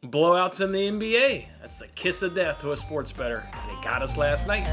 Blowouts in the NBA. That's the kiss of death to a sports bettor. And it got us last night.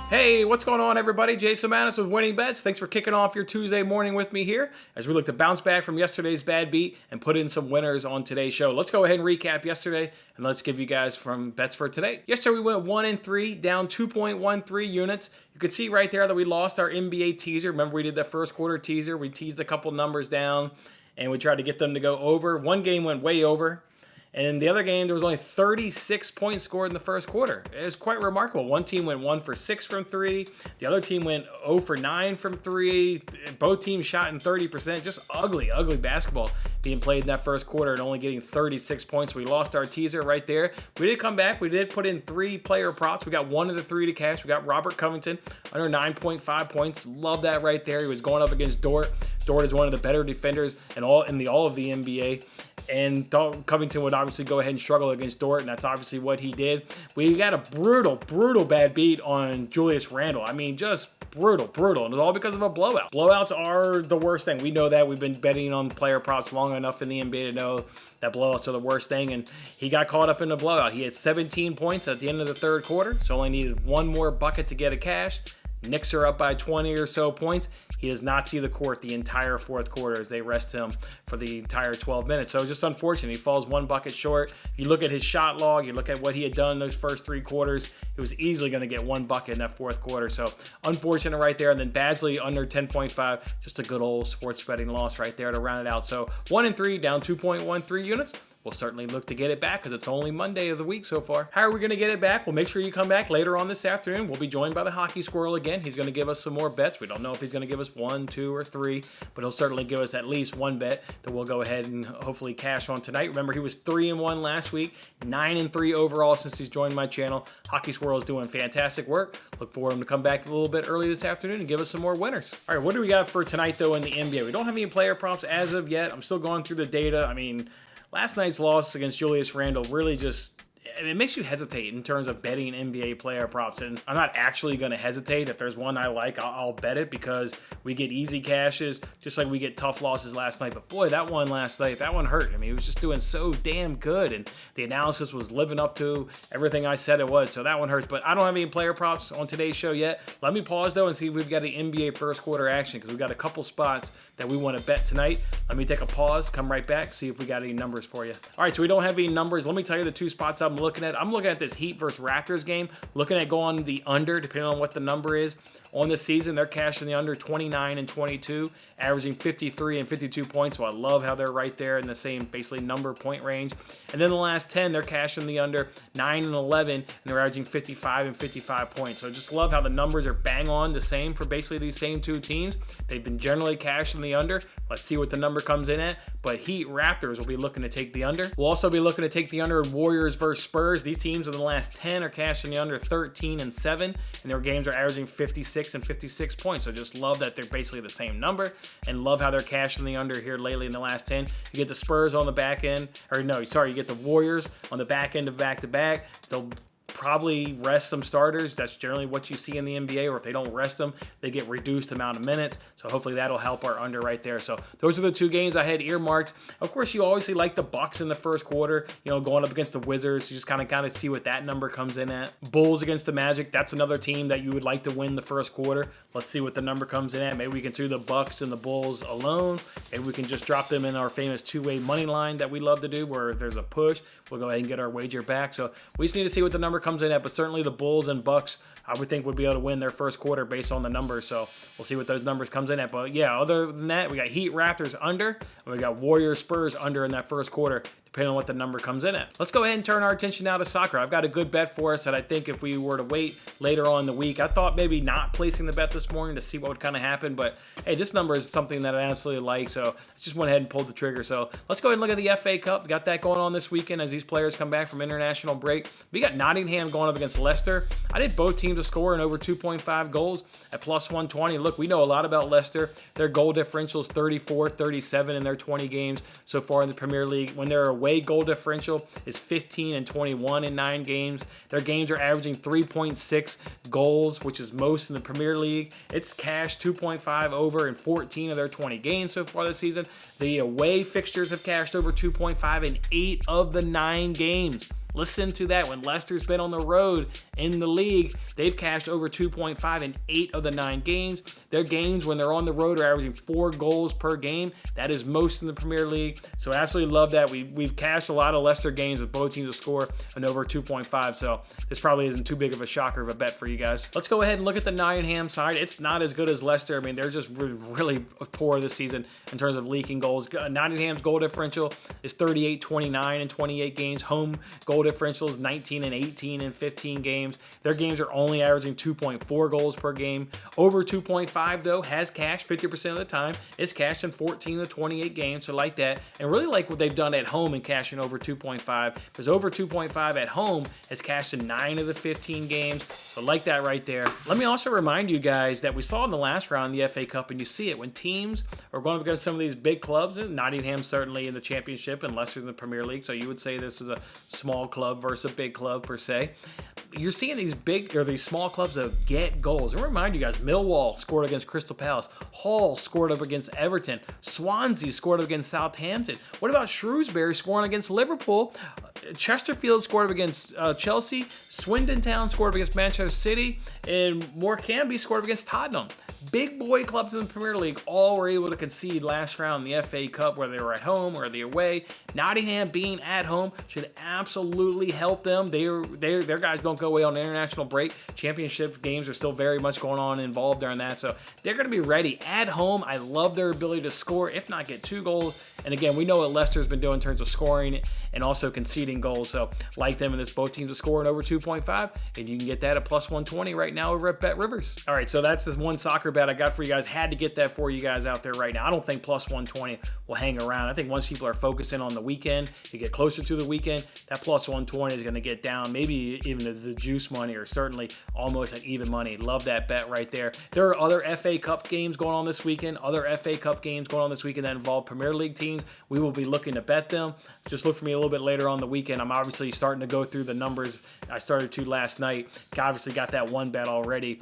Hey, what's going on, everybody? Jason Manis with Winning Bets. Thanks for kicking off your Tuesday morning with me here as we look to bounce back from yesterday's bad beat and put in some winners on today's show. Let's go ahead and recap yesterday, and let's give you guys from bets for today. Yesterday, we went 1-3, down 2.13 units. You could see right there that we lost our NBA teaser. Remember, we did the first quarter teaser. We teased a couple numbers down, and we tried to get them to go over. One game went way over. And the other game, there was only 36 points scored in the first quarter. It was quite remarkable. One team went 1 for 6 from 3. The other team went 0 for 9 from 3. Both teams shot in 30%. Just ugly basketball being played in that first quarter and only getting 36 points. We lost our teaser right there. We did come back. We did put in 3 player props. We got 1 of the 3 to cash. We got Robert Covington under 9.5 points. Love that right there. He was going up against Dort. Dort is one of the better defenders in all of the NBA. And thought Covington would obviously go ahead and struggle against Dort, and that's obviously what he did. We got a brutal bad beat on Julius Randle. I mean, just brutal. And it's all because of a blowout. Blowouts are the worst thing. We know that. We've been betting on player props long enough in the NBA to know that blowouts are the worst thing, and he got caught up in the blowout. He had 17 points at the end of the third quarter, so only needed one more bucket to get a cash. Knicks are up by 20 or so points. He does not see the court the entire fourth quarter as they rest him for the entire 12 minutes. So just unfortunate. He falls 1 bucket short. You look at his shot log, you look at what he had done in those first 3 quarters, he was easily going to get 1 bucket in that fourth quarter. So unfortunate right there. And then Basley under 10.5, just a good old sports betting loss right there to round it out. So 1-3, down 2.13 units. We'll certainly look to get it back because it's only Monday of the week so far. How are we going to get it back? Well, make sure you come back later on this afternoon. We'll be joined by the Hockey Squirrel again. He's going to give us some more bets. We don't know if he's going to give us 1, 2, or 3, but he'll certainly give us at least 1 bet that we'll go ahead and hopefully cash on tonight. Remember, he was 3-1 last week, 9-3 overall since he's joined my channel. Hockey Squirrel is doing fantastic work. Look for him to come back a little bit early this afternoon and give us some more winners. All right, what do we got for tonight, though, in the NBA? We don't have any player props as of yet. I'm still going through the data. I mean, last night's loss against Julius Randle really just, it makes you hesitate in terms of betting NBA player props. And I'm not actually going to hesitate. If there's one I like, I'll bet it because we get easy cashes, just like we get tough losses last night. But boy, that one last night, that one hurt. I mean, it was just doing so damn good. And the analysis was living up to everything I said it was. So that one hurts. But I don't have any player props on today's show yet. Let me pause, though, and see if we've got the NBA first quarter action because we've got a couple spots that we want to bet tonight. Let me take a pause, come right back, see if we got any numbers for you. All right, so we don't have any numbers. Let me tell you the 2 spots I'm looking at. I'm looking at this Heat versus Raptors game, looking at going the under, depending on what the number is. On this season, they're cashing the under 29 and 22, averaging 53 and 52 points. So I love how they're right there in the same basically number point range. And then the last 10, they're cashing the under 9 and 11, and they're averaging 55 and 55 points. So just love how the numbers are bang on the same for basically these same 2 teams. They've been generally cashing the under. Let's see what the number comes in at. But Heat Raptors will be looking to take the under. We'll also be looking to take the under in Warriors versus Spurs. These teams in the last 10 are cashing the under 13 and 7, and their games are averaging 56 and 56 points. So just love that they're basically the same number, and love how they're cashing the under here lately in the last 10. You get the Spurs on the back end, you get the Warriors on the back end of back-to-back. They'll probably rest some starters. That's generally what you see in the NBA, or if they don't rest them, they get reduced amount of minutes. So hopefully that'll help our under right there. So those are the 2 games I had earmarked. Of course, you obviously like the Bucks in the first quarter, going up against the Wizards. You just kind of see what that number comes in at. Bulls against the Magic. That's another team that you would like to win the first quarter. Let's see what the number comes in at. Maybe we can do the Bucks and the Bulls alone. Maybe we can just drop them in our famous 2-way money line that we love to do, where if there's a push, we'll go ahead and get our wager back. So we just need to see what the number comes in at, but certainly the Bulls and Bucks, I would think, would be able to win their first quarter based on the numbers. So we'll see what those numbers comes in at. But yeah, other than that, we got Heat Raptors under, and we got Warriors Spurs under in that first quarter, depending on what the number comes in at. Let's go ahead and turn our attention now to soccer. I've got a good bet for us that I think if we were to wait later on in the week, I thought maybe not placing the bet this morning to see what would kind of happen, but hey, this number is something that I absolutely like, so I just went ahead and pulled the trigger. So let's go ahead and look at the FA Cup. We got that going on this weekend as these players come back from international break. We got Nottingham going up against Leicester. I did both teams to score in over 2.5 goals at plus 120. Look, we know a lot about Leicester. Their goal differential is 34-37 in their 20 games so far in the Premier League. When they're away goal differential is 15 and 21 in 9 games. Their games are averaging 3.6 goals, which is most in the Premier League. It's cashed 2.5 over in 14 of their 20 games so far this season. The away fixtures have cashed over 2.5 in 8 of the 9 games. Listen to that. When Leicester's been on the road in the league, they've cashed over 2.5 in 8 of the 9 games. Their games when they're on the road are averaging 4 goals per game. That is most in the Premier League. So I absolutely love that. We've cashed a lot of Leicester games with both teams to score and over 2.5. So this probably isn't too big of a shocker of a bet for you guys. Let's go ahead and look at the Nottingham side. It's not as good as Leicester. I mean, they're just really poor this season in terms of leaking goals. Nottingham's goal differential is 38-29 in 28 games. Home goal differentials 19 and 18 in 15 games. Their games are only averaging 2.4 goals per game. Over 2.5 though has cashed 50% of the time. It's cashed in 14 of the 28 games, so like that. And really like what they've done at home in cashing over 2.5, because over 2.5 at home has cashed in 9 of the 15 games. So like that right there. Let me also remind you guys that we saw in the last round in the FA Cup, and you see it when teams are going up against some of these big clubs. Nottingham certainly in the Championship and Leicester's in the Premier League, so you would say this is a small club versus a big club per se. You're seeing these big or these small clubs that get goals. And remind you guys, Millwall scored against Crystal Palace. Hull scored up against Everton. Swansea scored up against Southampton. What about Shrewsbury scoring against Liverpool? Chesterfield scored up against Chelsea. Swindon Town scored up against Manchester City. And Morecambe scored up against Tottenham. Big boy clubs in the Premier League all were able to concede last round in the FA Cup, whether they were at home or they're away. Nottingham being at home should absolutely help them. Their guys don't go away on international break. Championship games are still very much going on involved during that, so they're going to be ready at home. I love their ability to score, if not get 2 goals. And again, we know what Leicester's been doing in terms of scoring and also conceding goals. So like them in this, both teams are scoring over 2.5, and you can get that at plus 120 right now over at Bet Rivers. All right, so that's this one soccer bet I got for you guys. Had to get that for you guys out there right now. I don't think plus 120 will hang around. I think once people are focusing on the weekend, you get closer to the weekend, that plus 120 is going to get down, maybe even the juice money, or certainly almost at even money. Love that bet right there. There are other FA Cup games going on this weekend, that involve Premier League teams. We will be looking to bet them. Just look for me a little bit later on the weekend. I'm obviously starting to go through the numbers. I started to last night. Obviously got that one bet already,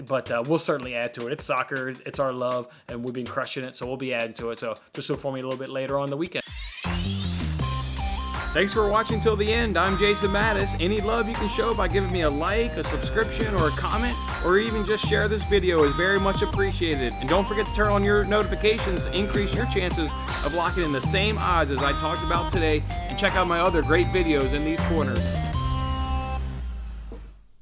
but we'll certainly add to it. It's soccer, it's our love, and we've been crushing it, so we'll be adding to it. So just look for me a little bit later on the weekend. Thanks for watching till the end. I'm Jason Mattis. Any love you can show by giving me a like, a subscription, or a comment, or even just share this video is very much appreciated. And don't forget to turn on your notifications to increase your chances of locking in the same odds as I talked about today, and check out my other great videos in these corners.